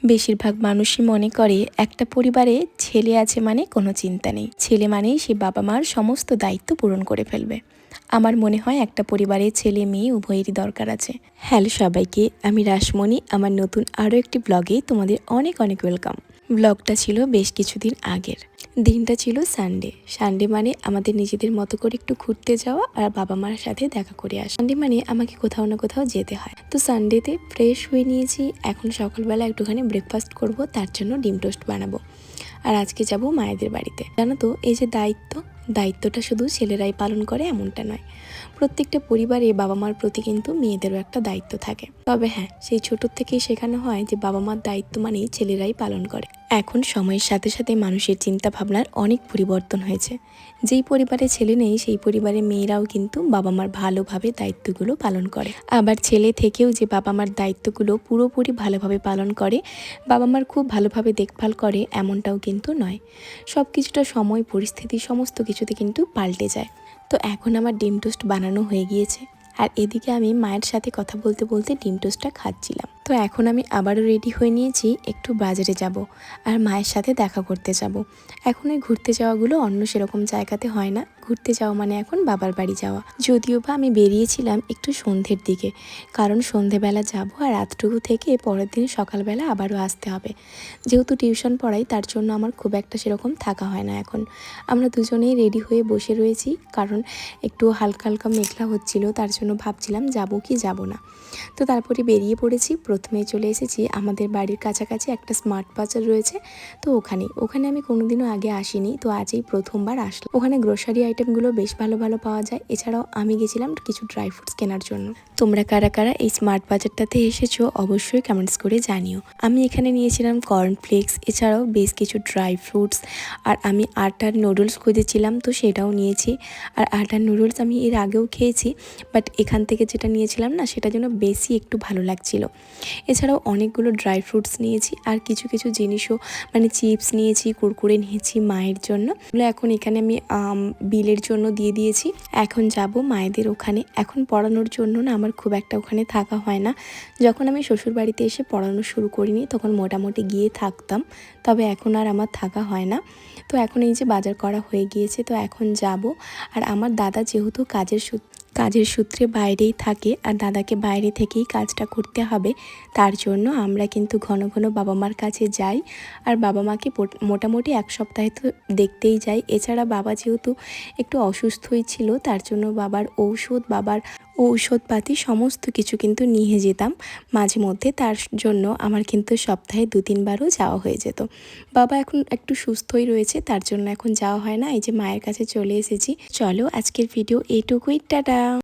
বেশিরভাগ মানুষই মনে করে একটা পরিবারে ছেলে আছে মানে কোনো চিন্তা নেই, ছেলে মানেই সে বাবা মার সমস্ত দায়িত্ব পূরণ করে ফেলবে। আমার মনে হয় একটা পরিবারে ছেলে মেয়ে উভয়েরই দরকার আছে। হ্যালো সবাইকে, আমি রাসমণি। আমার নতুন আরও একটি ব্লগে তোমাদের অনেক অনেক ওয়েলকাম। ব্লগটা ছিল বেশ কিছুদিন আগের। দিনটা ছিল সানডে। সানডে মানে আমাদের নিজেদের মতো করে একটু ঘুরতে যাওয়া আর বাবা মার সাথে দেখা করে আসা। সানডে মানে আমাকে কোথাও না কোথাও যেতে হয়। তো সানডেতে ফ্রেশ হয়ে নিয়েছি। এখন সকালবেলা একটুখানি ব্রেকফাস্ট করব, তার জন্য ডিম টোস্ট বানাবো। আর আজকে যাব মায়েদের বাড়িতে। জানো তো, এই যে দায়িত্বটা শুধু ছেলেরাই পালন করে এমনটা নয়। প্রত্যেকটা পরিবারে বাবা মার প্রতি কিন্তু মেয়েদেরও একটা দায়িত্ব থাকে। তবে হ্যাঁ, সেই ছোট থেকেই শেখানো হয় যে বাবা মার দায়িত্ব মানেই ছেলেরাই পালন করে। এখন সময়ের সাথে সাথে মানুষের চিন্তা ভাবনার অনেক পরিবর্তন হয়েছে। যেই পরিবারে ছেলে নেই সেই পরিবারে মেয়েরাও কিন্তু বাবা মার ভালোভাবে দায়িত্বগুলো পালন করে। আবার ছেলে থেকেও যে বাবা মার দায়িত্বগুলো পুরোপুরি ভালোভাবে পালন করে, বাবা মার খুব ভালোভাবে দেখভাল করে এমনটাও কিন্তু নয়। সব কিছুটা সময়, পরিস্থিতি, সমস্ত কিছুতে কিন্তু পাল্টে যায়। তো এখন আমার ডিম টোস্ট বানানো হয়ে গিয়েছে, আর এদিকে আমি মায়ের সাথে কথা বলতে বলতে ডিম টোস্টটা খাচ্ছিলাম। তো এখন আমি আবারও রেডি হয়ে নিয়েছি, একটু বাজারে যাব আর মায়ের সাথে দেখা করতে যাব। এখন এই ঘুরতে যাওয়াগুলো অন্য সেরকম জায়গাতে হয় না। ঘুরতে যাওয়া মানে এখন বাবার বাড়ি যাওয়া। যদিও বা আমি বেরিয়েছিলাম একটু সন্ধ্যের দিকে, কারণ সন্ধেবেলা যাব আর রাতটুকু থেকে পরের দিন সকালবেলা আবারও আসতে হবে। যেহেতু টিউশন পড়াই, তার জন্য আমার খুব একটা সেরকম থাকা হয় না। এখন আমরা দুজনেই রেডি হয়ে বসে রয়েছি, কারণ একটু হালকা হালকা মেঘলা হচ্ছিল, তার জন্য ভাবছিলাম যাব কি যাব না। তো তারপরে বেরিয়ে পড়েছি। প্রথমে চলে এসেছি আমাদের বাড়ির কাছাকাছি একটা স্মার্ট বাজার রয়েছে, তো ওখানে আমি কোনোদিনও আগে আসিনি, তো আজই প্রথমবার আসলাম। ওখানে গ্রোসারি আইটেমগুলো বেশ ভালো ভালো পাওয়া যায়। এছাড়াও আমি গেছিলাম কিছু ড্রাই ফ্রুটস কেনার জন্য। তোমরা কারা কারা এই স্মার্ট বাজারটাতে এসেছো অবশ্যই কমেন্টস করে জানিও। আমি এখানে নিয়েছিলাম কর্নফ্লেক্স, এছাড়াও বেশ কিছু ড্রাই ফ্রুটস, আর আমি আটার নুডলস খুঁজেছিলাম, তো সেটাও নিয়েছি। আর আটার নুডলস আমি এর আগেও খেয়েছি, বাট এখান থেকে যেটা নিয়েছিলাম না, সেটা যেন বেশি একটু ভালো লাগছিল। এছাড়াও অনেকগুলো ড্রাই ফ্রুটস নিয়েছি, আর কিছু কিছু জিনিসও মানে চিপস নিয়েছি, কুরকুরে নিয়েছি মায়ের জন্য। এখন এখানে আমি বিলের জন্য দিয়ে দিয়েছি। এখন যাব মায়েদের ওখানে। এখন পড়ানোর জন্য না আমার খুব একটা ওখানে থাকা হয় না। যখন আমি শ্বশুর বাড়িতে এসে পড়ানো শুরু করিনি তখন মোটামুটি গিয়ে থাকতাম, তবে এখন আর আমার থাকা হয় না। তো এখন এই যে বাজার করা হয়ে গিয়েছে, তো এখন যাব। আর আমার দাদা যেহেতু কাজের সূত্রে বাইরেই থাকে, আর দাদাকে বাইরে থেকেই কাজটা করতে হবে, তার জন্য আমরা কিন্তু ঘন ঘন বাবা মার কাছে যাই। আর বাবা মাকে মোটামুটি এক সপ্তাহে তো দেখতেই যাই। এছাড়া বাবা যেহেতু একটু অসুস্থই ছিল, তার জন্য বাবার ঔষধপাতি সমস্ত কিছু কিন্তু নিয়ে যেতাম মাঝে মধ্যে। তার জন্য আমার কিন্তু সপ্তাহে 2-3বারও যাওয়া হয়ে যেত। বাবা এখন একটু সুস্থই রয়েছে, তার জন্য এখন যাওয়া হয় না। এই যে মায়ের কাছে চলে এসেছি। চলো আজকের ভিডিও এইটুকুই, টাটা।